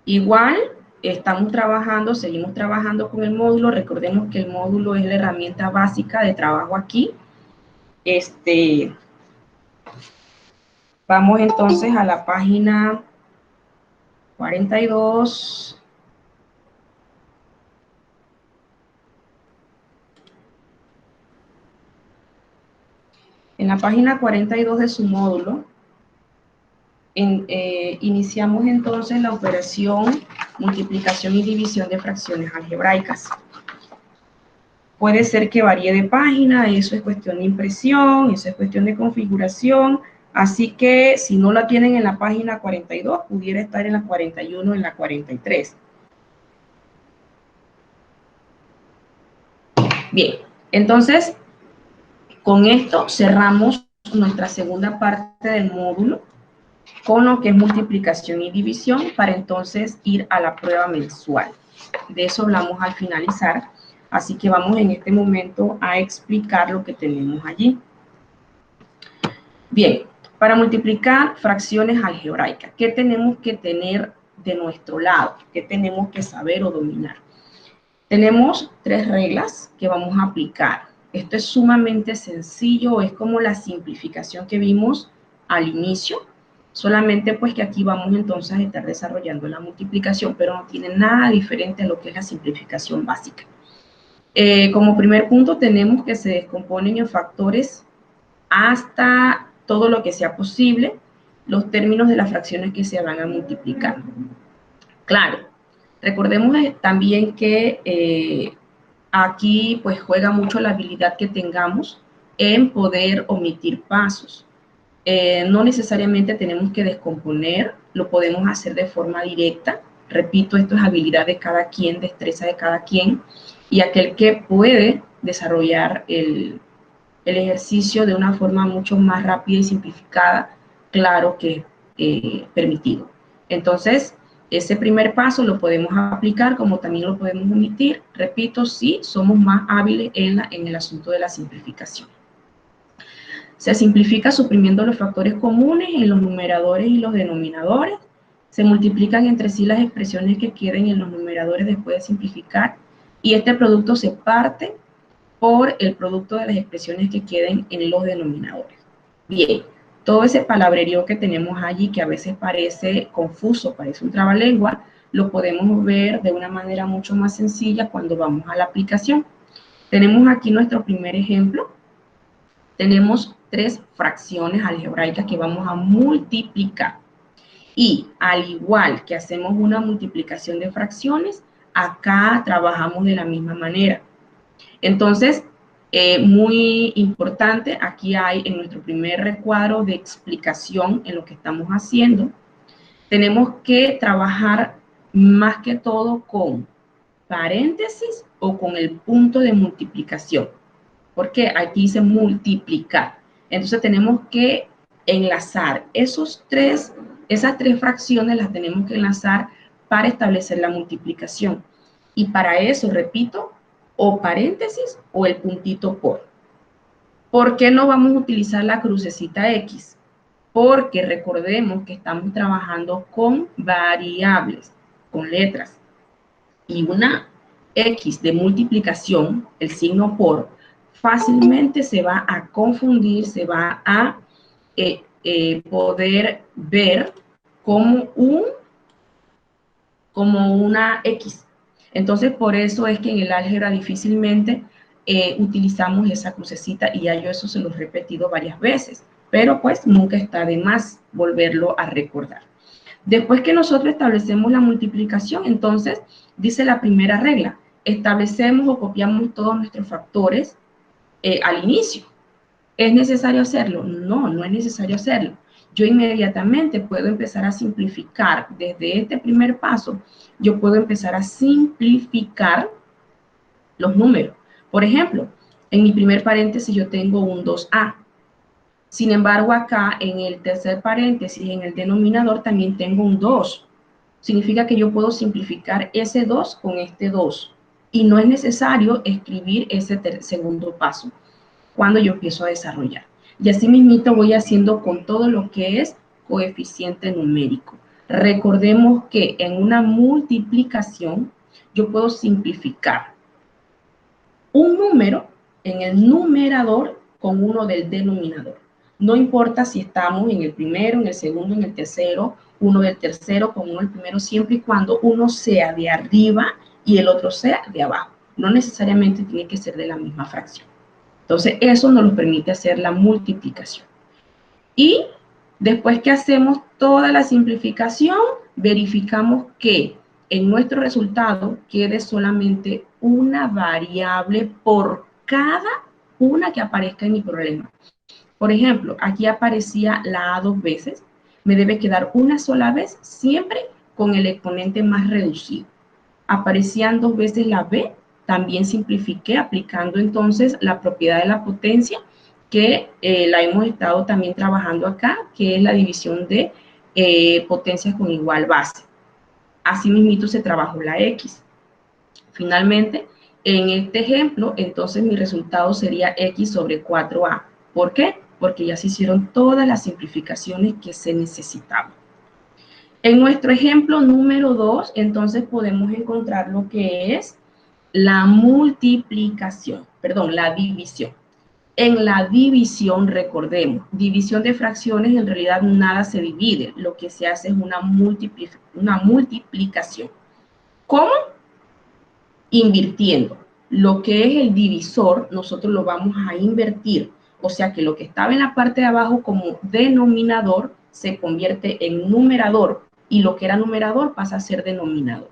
Igual, seguimos trabajando con el módulo. Recordemos que el módulo es la herramienta básica de trabajo aquí. Vamos entonces a la página 42. En la página 42 de su módulo, iniciamos entonces la operación multiplicación y división de fracciones algebraicas. Puede ser que varíe de página, eso es cuestión de impresión, eso es cuestión de configuración, así que si no la tienen en la página 42, pudiera estar en la 41 o en la 43. Bien, entonces, con esto cerramos nuestra segunda parte del módulo, con lo que es multiplicación y división, para entonces ir a la prueba mensual. De eso hablamos al finalizar, así que vamos en este momento a explicar lo que tenemos allí. Bien, para multiplicar fracciones algebraicas, ¿qué tenemos que tener de nuestro lado? ¿Qué tenemos que saber o dominar? Tenemos 3 reglas que vamos a aplicar. Esto es sumamente sencillo, es como la simplificación que vimos al inicio, solamente pues que aquí vamos entonces a estar desarrollando la multiplicación, pero no tiene nada diferente a lo que es la simplificación básica. Como primer punto tenemos que se descomponen en factores hasta todo lo que sea posible los términos de las fracciones que se van a multiplicar. Claro, recordemos también que aquí pues juega mucho la habilidad que tengamos en poder omitir pasos. No necesariamente tenemos que descomponer, lo podemos hacer de forma directa. Repito, esto es habilidad de cada quien, destreza de cada quien, y aquel que puede desarrollar el ejercicio de una forma mucho más rápida y simplificada, claro que permitido. Entonces, ese primer paso lo podemos aplicar como también lo podemos omitir, repito, si somos más hábiles en el asunto de la simplificación. Se simplifica suprimiendo los factores comunes en los numeradores y los denominadores. Se multiplican entre sí las expresiones que queden en los numeradores después de simplificar, y este producto se parte por el producto de las expresiones que queden en los denominadores. Bien, todo ese palabrerío que tenemos allí, que a veces parece confuso, parece un trabalengua, lo podemos ver de una manera mucho más sencilla cuando vamos a la aplicación. Tenemos aquí nuestro primer ejemplo. Tenemos 3 fracciones algebraicas que vamos a multiplicar. Y al igual que hacemos una multiplicación de fracciones, acá trabajamos de la misma manera. Entonces, muy importante, aquí hay en nuestro primer recuadro de explicación en lo que estamos haciendo, tenemos que trabajar más que todo con paréntesis o con el punto de multiplicación, porque aquí dice multiplicar. Entonces tenemos que enlazar esas tres fracciones, las tenemos que enlazar para establecer la multiplicación. Y para eso, repito, o paréntesis o el puntito por. ¿Por qué no vamos a utilizar la crucecita X? Porque recordemos que estamos trabajando con variables, con letras. Y una X de multiplicación, el signo por, fácilmente se va a confundir, se va a poder ver como una X. Entonces, por eso es que en el álgebra difícilmente utilizamos esa crucecita, y ya yo eso se lo he repetido varias veces, pero pues nunca está de más volverlo a recordar. Después que nosotros establecemos la multiplicación, entonces dice la primera regla, establecemos o copiamos todos nuestros factores al inicio. ¿Es necesario hacerlo? No, no es necesario hacerlo. Yo inmediatamente puedo empezar a simplificar. Desde este primer paso, yo puedo empezar a simplificar los números. Por ejemplo, en mi primer paréntesis yo tengo un 2A. Sin embargo, acá en el tercer paréntesis, en el denominador, también tengo un 2. Significa que yo puedo simplificar ese 2 con este 2. Y no es necesario escribir ese segundo paso cuando yo empiezo a desarrollar. Y así mismito voy haciendo con todo lo que es coeficiente numérico. Recordemos que en una multiplicación yo puedo simplificar un número en el numerador con uno del denominador. No importa si estamos en el primero, en el segundo, en el tercero, uno del tercero con uno del primero, siempre y cuando uno sea de arriba y el otro sea de abajo. No necesariamente tiene que ser de la misma fracción. Entonces, eso nos permite hacer la multiplicación. Y después que hacemos toda la simplificación, verificamos que en nuestro resultado quede solamente una variable por cada una que aparezca en mi problema. Por ejemplo, aquí aparecía la A 2 veces, me debe quedar una sola vez, siempre con el exponente más reducido. Aparecían 2 veces la B, también simplifiqué aplicando entonces la propiedad de la potencia, que la hemos estado también trabajando acá, que es la división de potencias con igual base. Asimismo se trabajó la X. Finalmente, en este ejemplo, entonces mi resultado sería X sobre 4A. ¿Por qué? Porque ya se hicieron todas las simplificaciones que se necesitaban. En nuestro ejemplo número 2, entonces podemos encontrar lo que es la multiplicación, perdón, la división. En la división, recordemos, división de fracciones, en realidad nada se divide, lo que se hace es una multiplicación. ¿Cómo? Invirtiendo. Lo que es el divisor, nosotros lo vamos a invertir. O sea que lo que estaba en la parte de abajo como denominador se convierte en numerador y lo que era numerador pasa a ser denominador.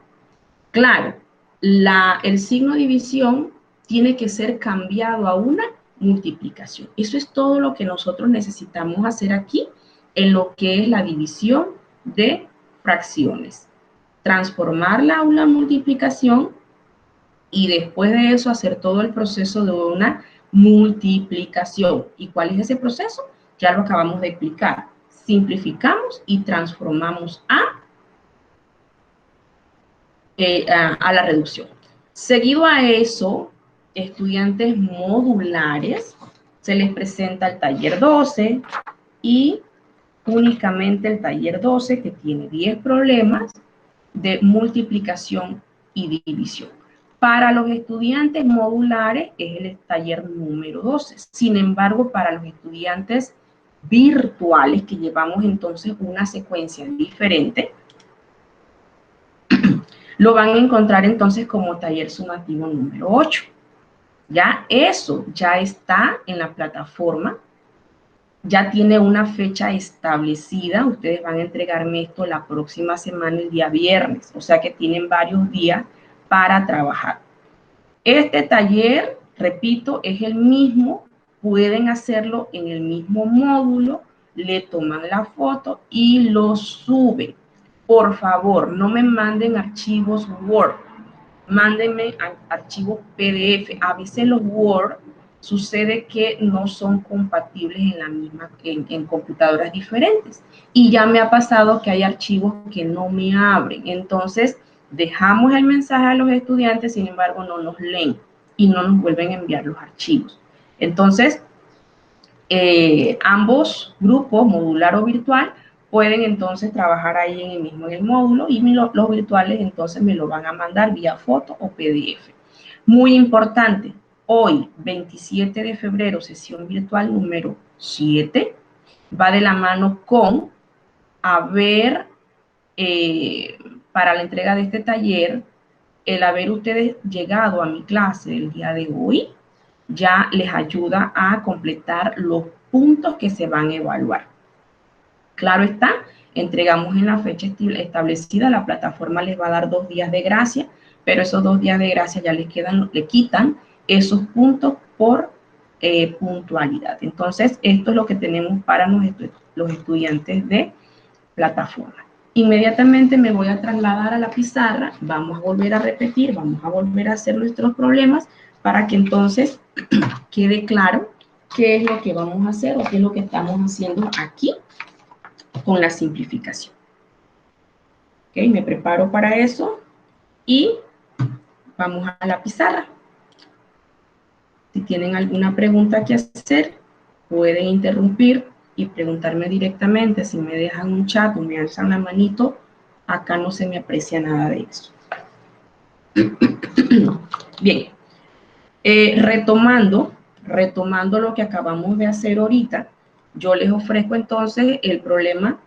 Claro, el signo de división tiene que ser cambiado a una multiplicación. Eso es todo lo que nosotros necesitamos hacer aquí en lo que es la división de fracciones. Transformarla a una multiplicación y después de eso hacer todo el proceso de una multiplicación. ¿Y cuál es ese proceso? Ya lo acabamos de explicar. Simplificamos y transformamos a la reducción. Seguido a eso, estudiantes modulares, se les presenta el taller 12 y únicamente el taller 12 que tiene 10 problemas de multiplicación y división. Para los estudiantes modulares es el taller número 12. Sin embargo, para los estudiantes virtuales, que llevamos entonces una secuencia diferente, lo van a encontrar entonces como taller sumativo número 8. Ya eso ya está en la plataforma, ya tiene una fecha establecida. Ustedes van a entregarme esto la próxima semana, el día viernes, o sea que tienen varios días para trabajar. Este taller, repito, es el mismo, pueden hacerlo en el mismo módulo, le toman la foto y lo suben. Por favor, no me manden archivos Word, mándenme archivos PDF. A veces los Word sucede que no son compatibles en computadoras diferentes. Y ya me ha pasado que hay archivos que no me abren. Entonces, dejamos el mensaje a los estudiantes, sin embargo, no nos leen y no nos vuelven a enviar los archivos. Entonces, ambos grupos, modular o virtual, pueden entonces trabajar ahí en el módulo y los virtuales entonces me lo van a mandar vía foto o PDF. Muy importante, hoy, 27 de febrero, sesión virtual número 7, va de la mano con para la entrega de este taller, el haber ustedes llegado a mi clase el día de hoy, ya les ayuda a completar los puntos que se van a evaluar. Claro está, entregamos en la fecha establecida, la plataforma les va a dar 2 días de gracia, pero esos 2 días de gracia ya le quitan esos puntos por puntualidad. Entonces, esto es lo que tenemos para los estudiantes de plataforma. Inmediatamente me voy a trasladar a la pizarra, vamos a volver a repetir, vamos a volver a hacer nuestros problemas para que entonces quede claro qué es lo que vamos a hacer o qué es lo que estamos haciendo aquí con la simplificación. Ok, me preparo para eso y vamos a la pizarra. Si tienen alguna pregunta que hacer, pueden interrumpir y preguntarme directamente. Si me dejan un chat o me alzan la manito, Acá no se me aprecia nada de eso. Bien, retomando lo que acabamos de hacer ahorita, yo les ofrezco entonces el problema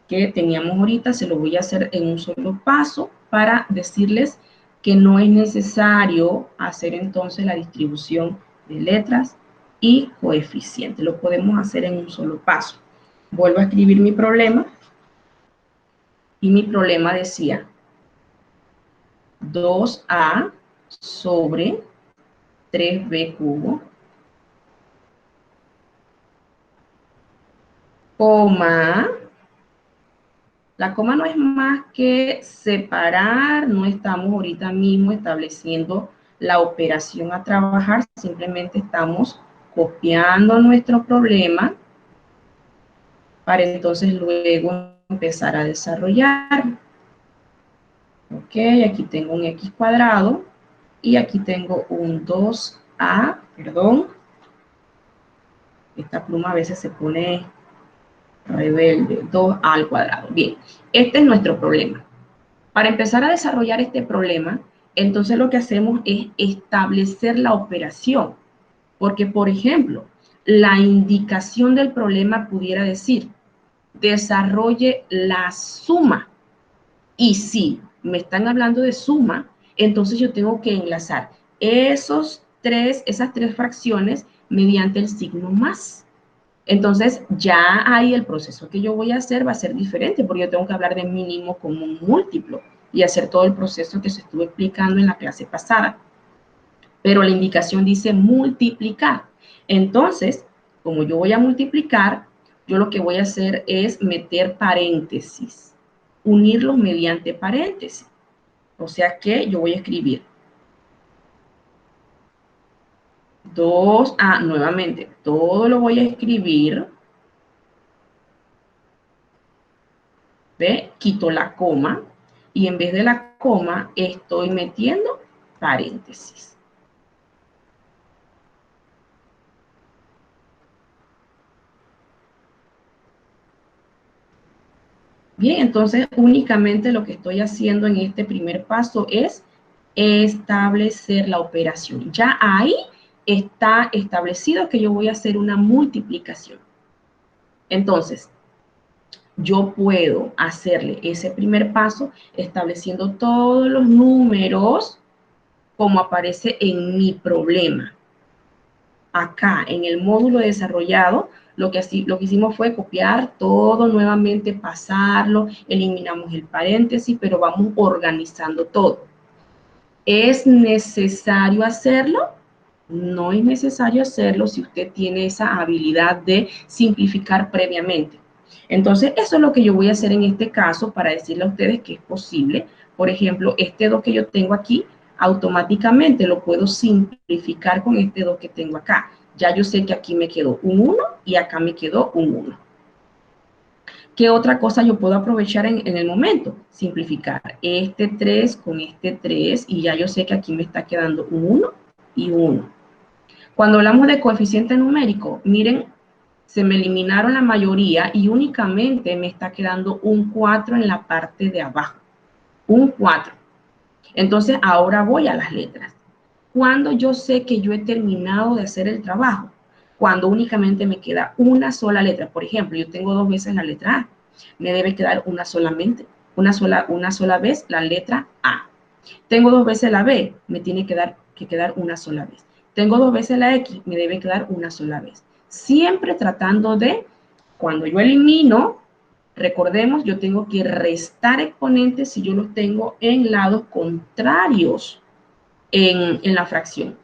que teníamos ahorita, se lo voy a hacer en un solo paso para decirles que no es necesario hacer entonces la distribución de letras y coeficientes. Lo podemos hacer en un solo paso. Vuelvo a escribir mi problema y mi problema decía 2a sobre 3b cubo, coma, la coma no es más que separar, no estamos ahorita mismo estableciendo la operación a trabajar, simplemente estamos copiando nuestro problema para entonces luego empezar a desarrollar. Ok, aquí tengo un x cuadrado y aquí tengo un 2a, perdón, esta pluma a veces se pone rebelde, 2a al cuadrado. Bien, este es nuestro problema. Para empezar a desarrollar este problema, entonces lo que hacemos es establecer la operación. Porque, por ejemplo, la indicación del problema pudiera decir, desarrolle la suma. Y si me están hablando de suma, entonces yo tengo que enlazar esas tres fracciones mediante el signo más. Entonces, ya ahí el proceso que yo voy a hacer va a ser diferente, porque yo tengo que hablar de mínimo común múltiplo y hacer todo el proceso que se estuvo explicando en la clase pasada. Pero la indicación dice multiplicar. Entonces, como yo voy a multiplicar, yo lo que voy a hacer es meter paréntesis, unirlos mediante paréntesis. O sea que yo voy a escribir 2a, nuevamente, todo lo voy a escribir. ¿Ve? Quito la coma y en vez de la coma estoy metiendo paréntesis. Bien, entonces únicamente lo que estoy haciendo en este primer paso es establecer la operación. Ya ahí está establecido que yo voy a hacer una multiplicación. Entonces, yo puedo hacerle ese primer paso estableciendo todos los números como aparece en mi problema. Acá en el módulo desarrollado, lo que hicimos fue copiar todo nuevamente, pasarlo, eliminamos el paréntesis, pero vamos organizando todo. ¿Es necesario hacerlo? No es necesario hacerlo si usted tiene esa habilidad de simplificar previamente. Entonces, eso es lo que yo voy a hacer en este caso para decirle a ustedes que es posible. Por ejemplo, este 2 que yo tengo aquí, automáticamente lo puedo simplificar con este 2 que tengo acá. Ya yo sé que aquí me quedó un 1 y acá me quedó un 1. ¿Qué otra cosa yo puedo aprovechar en el momento? Simplificar este 3 con este 3 y ya yo sé que aquí me está quedando un 1 y un 1. Cuando hablamos de coeficiente numérico, miren, se me eliminaron la mayoría y únicamente me está quedando un 4 en la parte de abajo. Un 4. Entonces, ahora voy a las letras. Cuando yo sé que yo he terminado de hacer el trabajo, cuando únicamente me queda una sola letra. Por ejemplo, yo tengo 2 veces la letra A. Me debe quedar una sola vez la letra A. Tengo 2 veces la B, me tiene que quedar una sola vez. Tengo 2 veces la X, me debe quedar una sola vez. Siempre tratando de, cuando yo elimino, recordemos, yo tengo que restar exponentes si yo los tengo en lados contrarios en la fracción.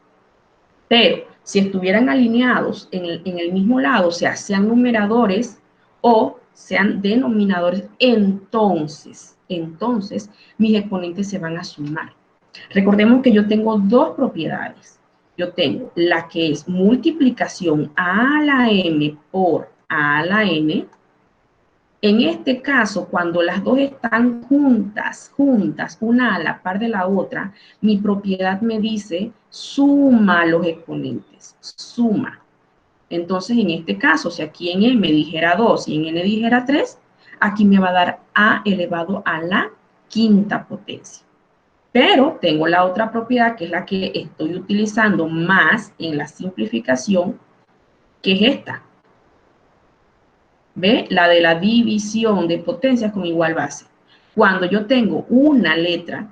Pero si estuvieran alineados en el mismo lado, o sea, sean numeradores o sean denominadores, entonces mis exponentes se van a sumar. Recordemos que yo tengo dos propiedades. Yo tengo la que es multiplicación a la m por a a la n. En este caso, cuando las dos están juntas, una a la par de la otra, mi propiedad me dice suma los exponentes, suma. Entonces, en este caso, si aquí en m dijera 2 y en n dijera 3, aquí me va a dar a elevado a la quinta potencia. Pero tengo la otra propiedad, que es la que estoy utilizando más en la simplificación, que es esta. ¿Ve? La de la división de potencias con igual base. Cuando yo tengo una letra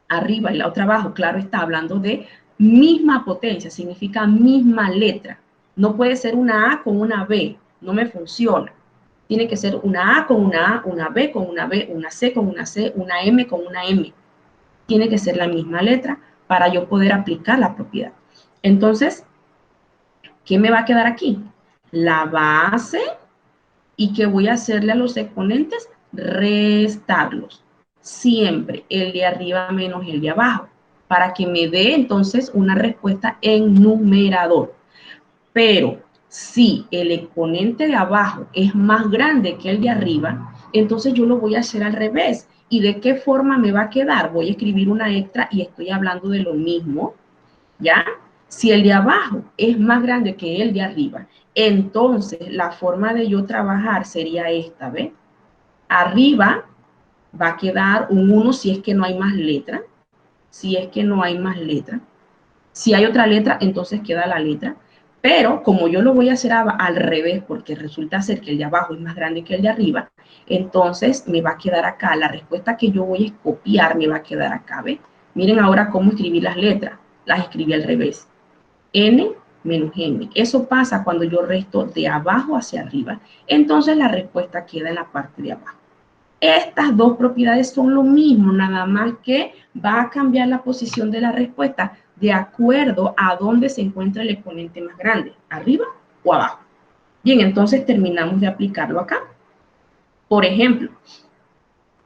arriba y la otra abajo, claro, está hablando de misma potencia, significa misma letra. No puede ser una A con una B, no me funciona. Tiene que ser una A con una A, una B con una B, una C con una C, una M con una M. Tiene que ser la misma letra para yo poder aplicar la propiedad. Entonces, ¿qué me va a quedar aquí? La base. ¿Y qué voy a hacerle a los exponentes? Restarlos. Siempre el de arriba menos el de abajo, para que me dé entonces una respuesta en numerador. Pero si el exponente de abajo es más grande que el de arriba, entonces yo lo voy a hacer al revés. ¿Y de qué forma me va a quedar? Voy a escribir una extra y estoy hablando de lo mismo, ¿ya? Si el de abajo es más grande que el de arriba, entonces la forma de yo trabajar sería esta, ¿ve? Arriba va a quedar un 1 si es que no hay más letra, si es que no hay más letra. Si hay otra letra, entonces queda la letra. Pero como yo lo voy a hacer al revés, porque resulta ser que el de abajo es más grande que el de arriba, entonces me va a quedar acá. La respuesta que yo voy a copiar me va a quedar acá, ¿ve? Miren ahora cómo escribí las letras. Las escribí al revés. N menos M. Eso pasa cuando yo resto de abajo hacia arriba. Entonces la respuesta queda en la parte de abajo. Estas dos propiedades son lo mismo, nada más que va a cambiar la posición de la respuesta de acuerdo a dónde se encuentra el exponente más grande, arriba o abajo. Bien, entonces terminamos de aplicarlo acá. Por ejemplo,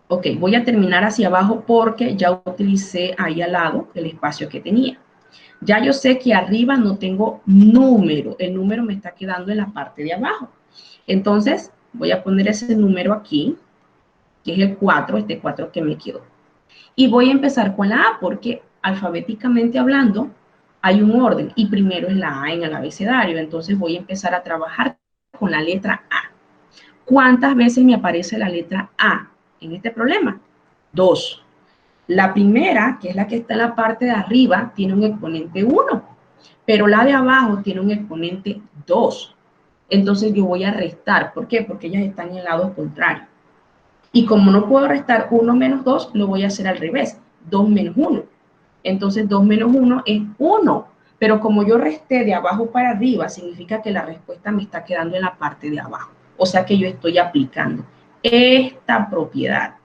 ok, voy a terminar hacia abajo porque ya utilicé ahí al lado el espacio que tenía. Ya yo sé que arriba no tengo número, el número me está quedando en la parte de abajo. Entonces, voy a poner ese número aquí, que es el 4, este 4 que me quedó. Y voy a empezar con la A, porque alfabéticamente hablando, hay un orden, y primero es la A en el abecedario. Entonces voy a empezar a trabajar con la letra A. ¿Cuántas veces me aparece la letra A en este problema? 2. La primera, que es la que está en la parte de arriba, tiene un exponente 1, pero la de abajo tiene un exponente 2. Entonces yo voy a restar. ¿Por qué? Porque ellas están en el lado contrario. Y como no puedo restar 1 menos 2, lo voy a hacer al revés. 2 menos 1. Entonces 2 menos 1 es 1. Pero como yo resté de abajo para arriba, significa que la respuesta me está quedando en la parte de abajo. O sea que yo estoy aplicando esta propiedad.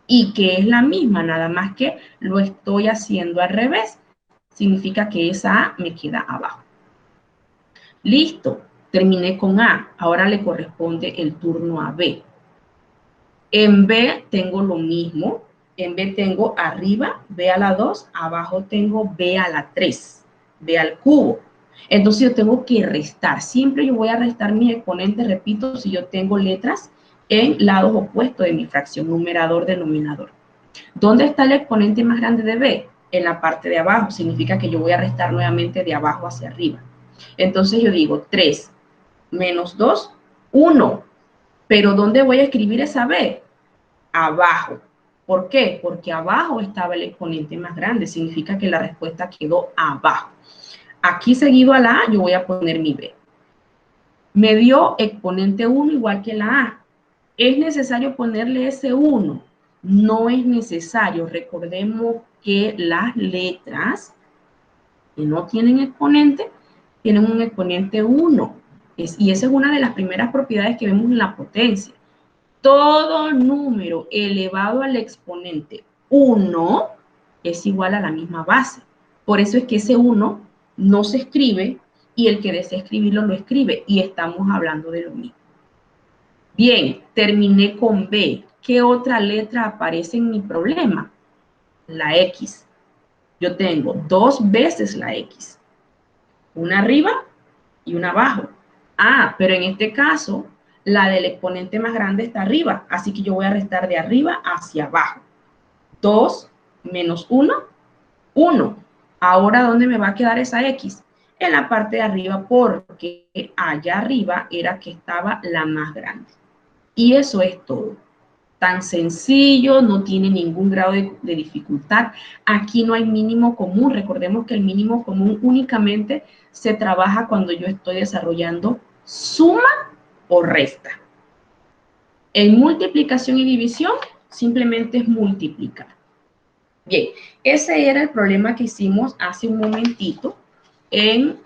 Y que es la misma, nada más que lo estoy haciendo al revés. Significa que esa A me queda abajo. Listo, terminé con A. Ahora le corresponde el turno a B. En B tengo lo mismo. En B tengo arriba B a la 2, abajo tengo B a la 3, B al cubo. Entonces yo tengo que restar. Siempre yo voy a restar mis exponentes, repito, si yo tengo letras en lados opuestos de mi fracción, numerador, denominador. ¿Dónde está el exponente más grande de B? En la parte de abajo. Significa que yo voy a restar nuevamente de abajo hacia arriba. Entonces yo digo 3 menos 2, 1. Pero ¿dónde voy a escribir esa B? Abajo. ¿Por qué? Porque abajo estaba el exponente más grande. Significa que la respuesta quedó abajo. Aquí seguido a la A, yo voy a poner mi B. Me dio exponente 1 igual que la A. ¿Es necesario ponerle ese 1? No es necesario. Recordemos que las letras que no tienen exponente, tienen un exponente 1. Y esa es una de las primeras propiedades que vemos en la potencia. Todo número elevado al exponente 1 es igual a la misma base. Por eso es que ese 1 no se escribe y el que desea escribirlo lo escribe. Y estamos hablando de lo mismo. Bien, terminé con B. ¿Qué otra letra aparece en mi problema? La X. Yo tengo 2 veces la X. Una arriba y una abajo. Ah, pero en este caso, la del exponente más grande está arriba, así que yo voy a restar de arriba hacia abajo. 2 menos 1, 1. Ahora, ¿dónde me va a quedar esa X? En la parte de arriba, porque allá arriba era que estaba la más grande. Y eso es todo. tan sencillo, no tiene ningún grado de dificultad. Aquí no hay mínimo común. Recordemos que el mínimo común únicamente se trabaja cuando yo estoy desarrollando suma o resta. En multiplicación y división simplemente es multiplicar. Bien, ese era el problema que hicimos hace un momentito en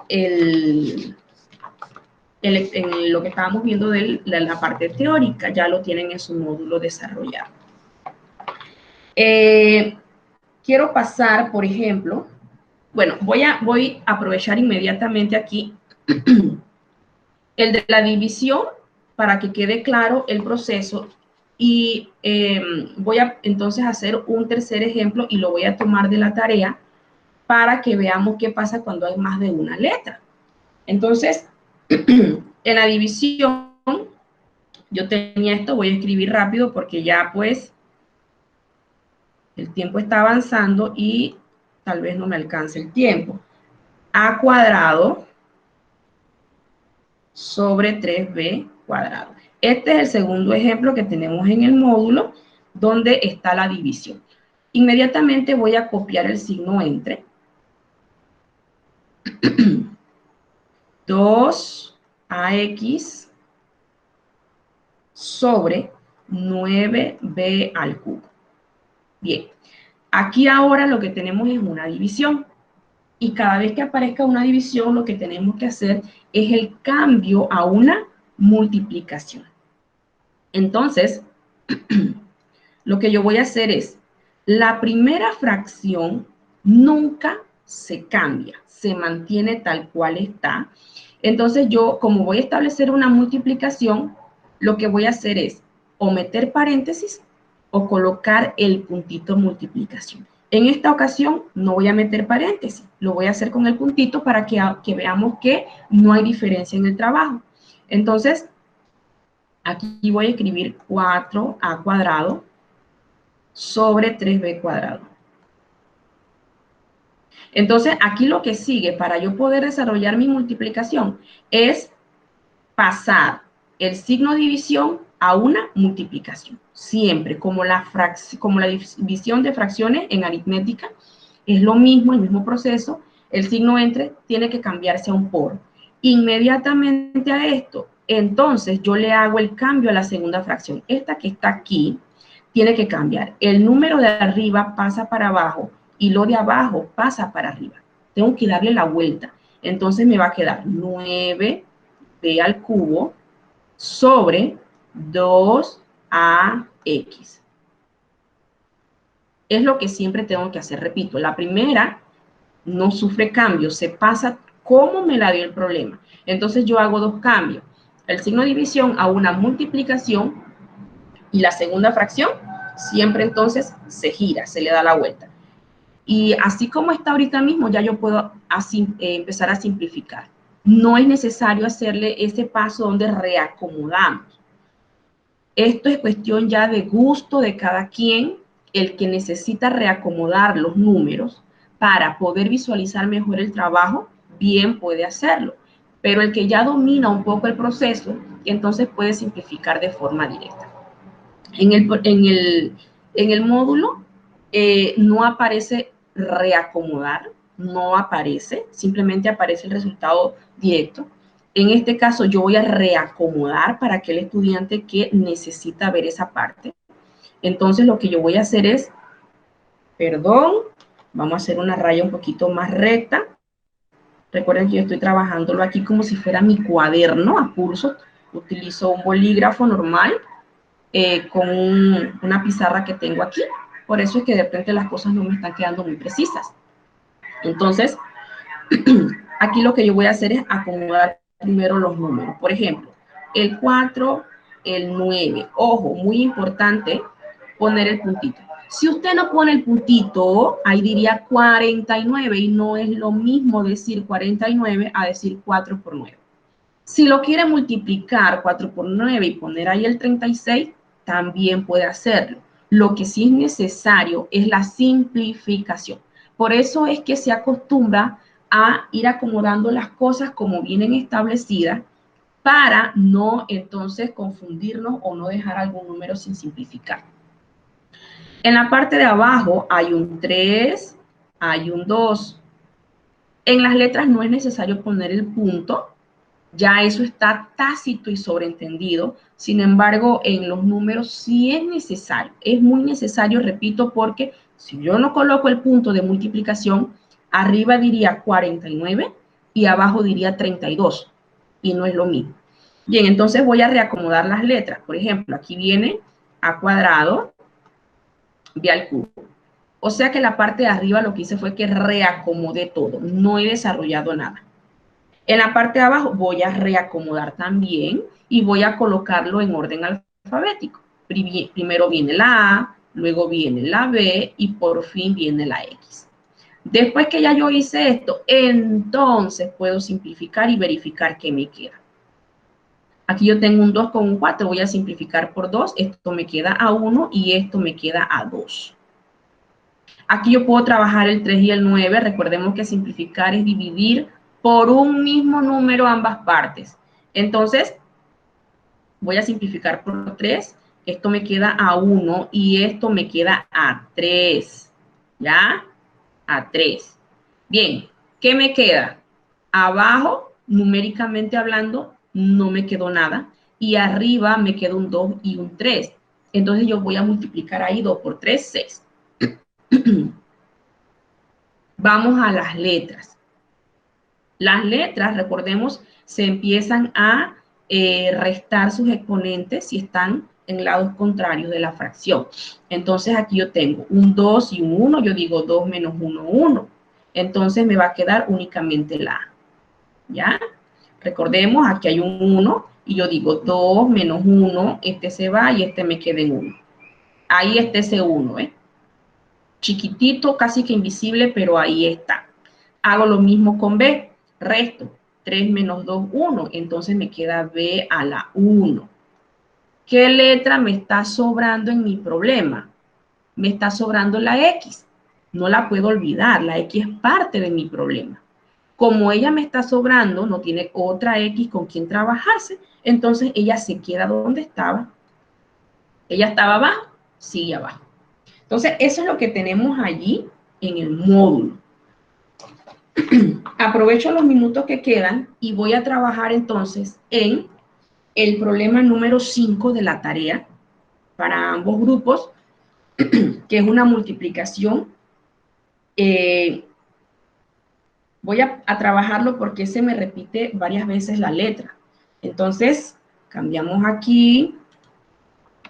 lo que estábamos viendo de la parte teórica. Ya lo tienen en su módulo desarrollado. Quiero pasar, por ejemplo, bueno, voy a aprovechar inmediatamente aquí el de la división para que quede claro el proceso y voy a entonces hacer un tercer ejemplo y lo voy a tomar de la tarea para que veamos qué pasa cuando hay más de una letra. Entonces, en la división, yo tenía esto, voy a escribir rápido porque ya pues el tiempo está avanzando y tal vez no me alcance el tiempo. A cuadrado sobre 3b cuadrado. Este es el segundo ejemplo que tenemos en el módulo donde está la división. Inmediatamente voy a copiar el signo entre. 2ax sobre 9b al cubo. Bien, aquí ahora lo que tenemos es una división. Y cada vez que aparezca una división, lo que tenemos que hacer es el cambio a una multiplicación. Entonces, lo que yo voy a hacer es, la primera fracción nunca se cambia, se mantiene tal cual está. Entonces yo, como voy a establecer una multiplicación, lo que voy a hacer es o meter paréntesis o colocar el puntito multiplicación. En esta ocasión no voy a meter paréntesis, lo voy a hacer con el puntito para que veamos que no hay diferencia en el trabajo. Entonces, aquí voy a escribir 4a cuadrado sobre 3b cuadrado. Entonces, aquí lo que sigue para yo poder desarrollar mi multiplicación es pasar el signo de división a una multiplicación. Siempre, como la división de fracciones en aritmética, es lo mismo, el mismo proceso, el signo entre tiene que cambiarse a un por. Inmediatamente a esto, entonces yo le hago el cambio a la segunda fracción. Esta que está aquí tiene que cambiar. El número de arriba pasa para abajo y lo de abajo pasa para arriba. Tengo que darle la vuelta. Entonces me va a quedar 9b al cubo sobre 2ax. Es lo que siempre tengo que hacer. Repito, la primera no sufre cambios, se pasa como me la dio el problema. Entonces yo hago dos cambios. El signo de división a una multiplicación y la segunda fracción siempre entonces se gira, se le da la vuelta. Y así como está ahorita mismo, ya yo puedo empezar a simplificar. No es necesario hacerle ese paso donde reacomodamos. Esto es cuestión ya de gusto de cada quien, el que necesita reacomodar los números para poder visualizar mejor el trabajo, bien puede hacerlo. Pero el que ya domina un poco el proceso, entonces puede simplificar de forma directa. En el módulo no aparece reacomodar, no aparece, simplemente aparece el resultado directo. En este caso yo voy a reacomodar para aquel estudiante que necesita ver esa parte. Entonces lo que yo voy a hacer es, perdón, vamos a hacer una raya un poquito más recta. Recuerden que yo estoy trabajándolo aquí como si fuera mi cuaderno a pulso. Utilizo un bolígrafo normal con una pizarra que tengo aquí. Por eso es que de repente las cosas no me están quedando muy precisas. Entonces, aquí lo que yo voy a hacer es acomodar primero los números. Por ejemplo, el 4, el 9. Ojo, muy importante poner el puntito. Si usted no pone el puntito, ahí diría 49 y no es lo mismo decir 49 a decir 4 por 9. Si lo quiere multiplicar 4 por 9 y poner ahí el 36, también puede hacerlo. Lo que sí es necesario es la simplificación. Por eso es que se acostumbra a ir acomodando las cosas como vienen establecidas para no entonces confundirnos o no dejar algún número sin simplificar. En la parte de abajo hay un 3, hay un 2. En las letras no es necesario poner el punto, ya eso está tácito y sobreentendido. Sin embargo, en los números sí es necesario, es muy necesario, repito, porque si yo no coloco el punto de multiplicación, arriba diría 49 y abajo diría 32, y no es lo mismo. Bien, entonces voy a reacomodar las letras. Por ejemplo, aquí viene a cuadrado, b al cubo. O sea que la parte de arriba lo que hice fue que reacomodé todo, no he desarrollado nada. En la parte de abajo voy a reacomodar también y voy a colocarlo en orden alfabético. Primero viene la A, luego viene la B y por fin viene la X. Después que ya yo hice esto, entonces puedo simplificar y verificar qué me queda. Aquí yo tengo un 2 con un 4, voy a simplificar por 2, esto me queda a 1 y esto me queda a 2. Aquí yo puedo trabajar el 3 y el 9, recordemos que simplificar es dividir por un mismo número ambas partes. Entonces, voy a simplificar por 3, esto me queda a 1 y esto me queda a 3, ¿ya? A 3. Bien, ¿qué me queda? Abajo, numéricamente hablando, no me quedó nada. Y arriba me quedó un 2 y un 3. Entonces yo voy a multiplicar ahí 2 por 3, 6. Vamos a las letras. Las letras, recordemos, se empiezan a restar sus exponentes si están en lados contrarios de la fracción. Entonces aquí yo tengo un 2 y un 1, yo digo 2 menos 1, 1. Entonces me va a quedar únicamente la A, ¿ya? Recordemos, aquí hay un 1 y yo digo 2 menos 1, este se va y este me queda en 1. Ahí está ese 1, ¿eh? Chiquitito, casi que invisible, pero ahí está. Hago lo mismo con B, resto, 3 menos 2, 1, entonces me queda B a la 1. ¿Qué letra me está sobrando en mi problema? Me está sobrando la X. No la puedo olvidar, la X es parte de mi problema. Como ella me está sobrando, no tiene otra X con quien trabajarse, entonces ella se queda donde estaba. Ella estaba abajo, sigue abajo. Entonces, eso es lo que tenemos allí en el módulo. Aprovecho los minutos que quedan y voy a trabajar entonces en el problema número 5 de la tarea para ambos grupos, que es una multiplicación. Voy a trabajarlo porque se me repite varias veces la letra. Entonces, cambiamos aquí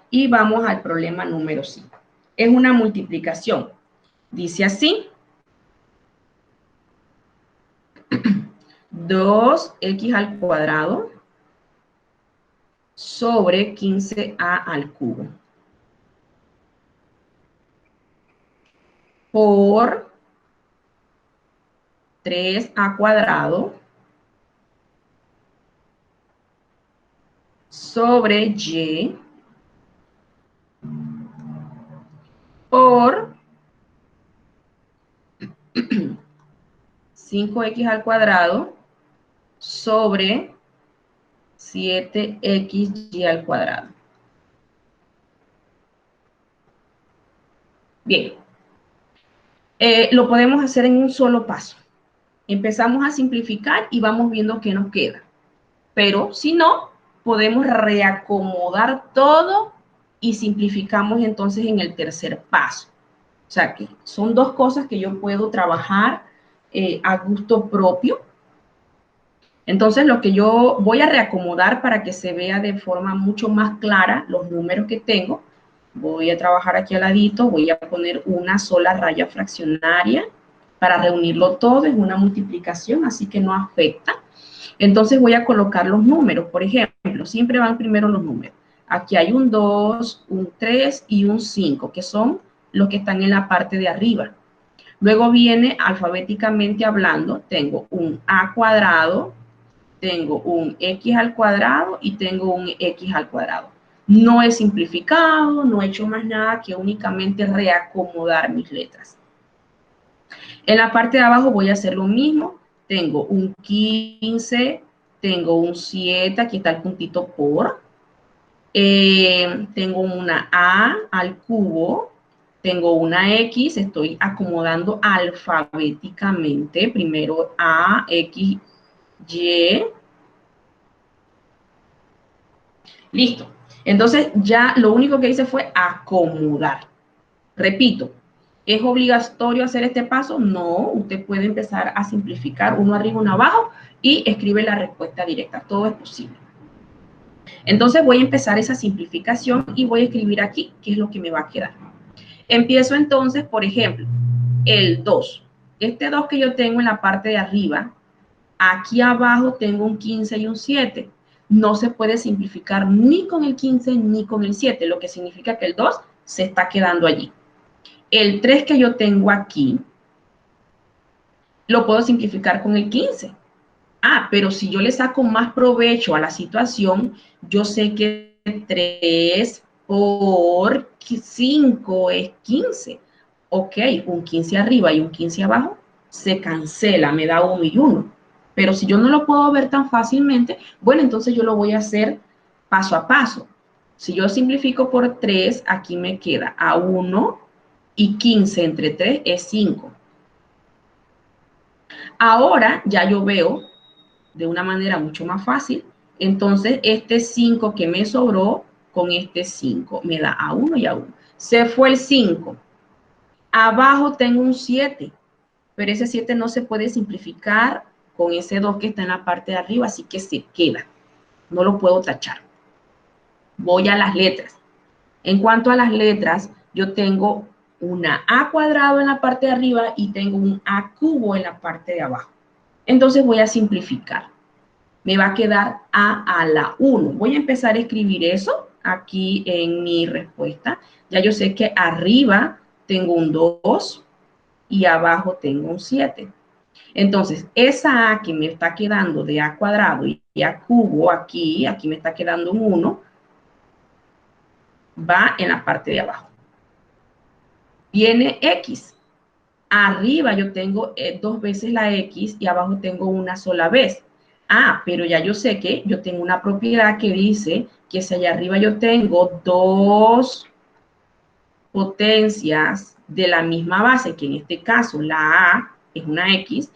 y vamos al problema número 5. Es una multiplicación. Dice así. 2x al cuadrado sobre 15a al cubo por 3a cuadrado sobre y por 5x al cuadrado sobre 7xy al cuadrado. Bien, lo podemos hacer en un solo paso. Empezamos a simplificar y vamos viendo qué nos queda. Pero si no, podemos reacomodar todo y simplificamos entonces en el tercer paso. O sea que son dos cosas que yo puedo trabajar a gusto propio. Entonces lo que yo voy a reacomodar para que se vea de forma mucho más clara los números que tengo. Voy a trabajar aquí al ladito, voy a poner una sola raya fraccionaria para reunirlo todo, es una multiplicación, así que no afecta. Entonces voy a colocar los números, por ejemplo, siempre van primero los números. Aquí hay un 2, un 3 y un 5, que son los que están en la parte de arriba. Luego viene alfabéticamente hablando, tengo un a cuadrado, tengo un x al cuadrado y tengo un x al cuadrado. No he simplificado, no he hecho más nada que únicamente reacomodar mis letras. En la parte de abajo voy a hacer lo mismo. Tengo un 15 tengo un 7, aquí está el puntito por. Tengo una A al cubo, tengo una X, estoy acomodando alfabéticamente, primero A, X, Y. Listo. Entonces ya lo único que hice fue acomodar. Repito, ¿es obligatorio hacer este paso? No, usted puede empezar a simplificar uno arriba, uno abajo y escribe la respuesta directa. Todo es posible. Entonces voy a empezar esa simplificación y voy a escribir aquí qué es lo que me va a quedar. Empiezo entonces, por ejemplo, el 2. Este 2 que yo tengo en la parte de arriba, aquí abajo tengo un 15 y un 7. No se puede simplificar ni con el 15 ni con el 7, lo que significa que el 2 se está quedando allí. El 3 que yo tengo aquí, lo puedo simplificar con el 15. Ah, pero si yo le saco más provecho a la situación, yo sé que 3 por 5 es 15. Ok, un 15 arriba y un 15 abajo se cancela, me da 1 y 1. Pero si yo no lo puedo ver tan fácilmente, bueno, entonces yo lo voy a hacer paso a paso. Si yo simplifico por 3, aquí me queda a 1 y 15 entre 3 es 5. Ahora ya yo veo de una manera mucho más fácil. Entonces, este 5 que me sobró con este 5 me da a 1 y a 1. Se fue el 5. Abajo tengo un 7, pero ese 7 no se puede simplificar con ese 2 que está en la parte de arriba, así que se queda. No lo puedo tachar. Voy a las letras. En cuanto a las letras, yo tengo una A cuadrado en la parte de arriba y tengo un A cubo en la parte de abajo. Entonces voy a simplificar. Me va a quedar A la 1. Voy a empezar a escribir eso aquí en mi respuesta. Ya yo sé que arriba tengo un 2 y abajo tengo un 7. Entonces, esa A que me está quedando de A cuadrado y A cubo aquí me está quedando un 1, va en la parte de abajo. Viene X. Arriba yo tengo 2 veces la X y abajo tengo una sola vez. Ah, pero ya yo sé que yo tengo una propiedad que dice que si allá arriba yo tengo 2 potencias de la misma base, que en este caso la A es una X,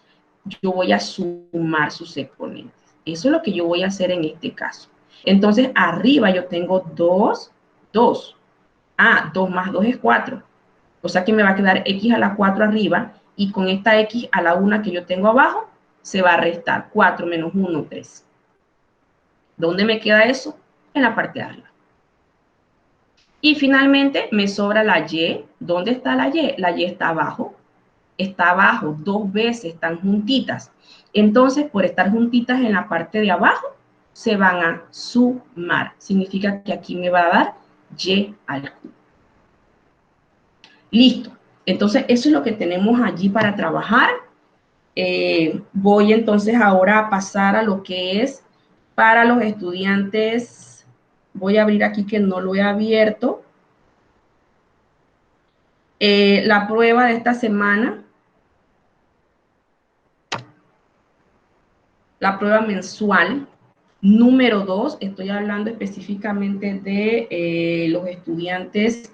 yo voy a sumar sus exponentes. Eso es lo que yo voy a hacer en este caso. Entonces, arriba yo tengo 2, 2. Ah, 2 más 2 es 4. O sea que me va a quedar X a la 4 arriba y con esta X a la 1 que yo tengo abajo se va a restar 4 menos 1, 3. ¿Dónde me queda eso? En la parte de arriba. Y finalmente me sobra la Y. ¿Dónde está la Y? La Y está abajo. Está abajo, 2 veces, están juntitas. Entonces, por estar juntitas en la parte de abajo, se van a sumar. Significa que aquí me va a dar Y al cubo. Listo. Entonces, eso es lo que tenemos allí para trabajar. Voy entonces ahora a pasar a lo que es para los estudiantes. Voy a abrir aquí que no lo he abierto. La prueba de esta semana. La prueba mensual. Número 2, estoy hablando específicamente de los estudiantes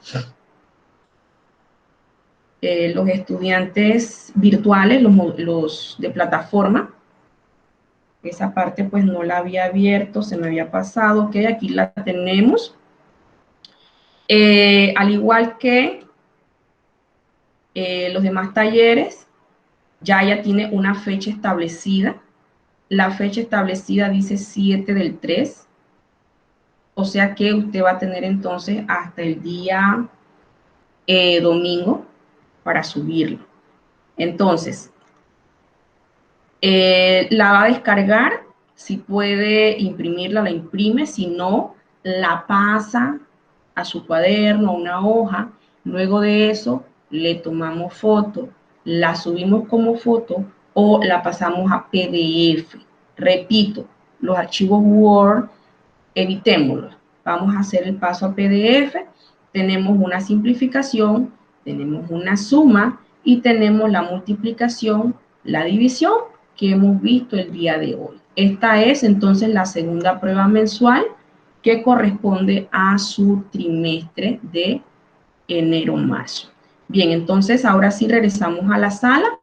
virtuales, los de plataforma. Esa parte pues no la había abierto, se me había pasado. Ok, aquí la tenemos. Al igual que los demás talleres, ya tiene una fecha establecida. La fecha establecida dice 7 del 3. O sea que usted va a tener entonces hasta el día domingo para subirlo. Entonces, la va a descargar. Si puede imprimirla, la imprime. Si no, la pasa a su cuaderno, a una hoja. Luego de eso, le tomamos foto, la subimos como foto o la pasamos a PDF. Repito, los archivos Word, evitémoslos. Vamos a hacer el paso a PDF. Tenemos una simplificación, tenemos una suma y tenemos la multiplicación, la división, que hemos visto el día de hoy. Esta es entonces la segunda prueba mensual que corresponde a su trimestre de enero-marzo. Bien, entonces ahora sí regresamos a la sala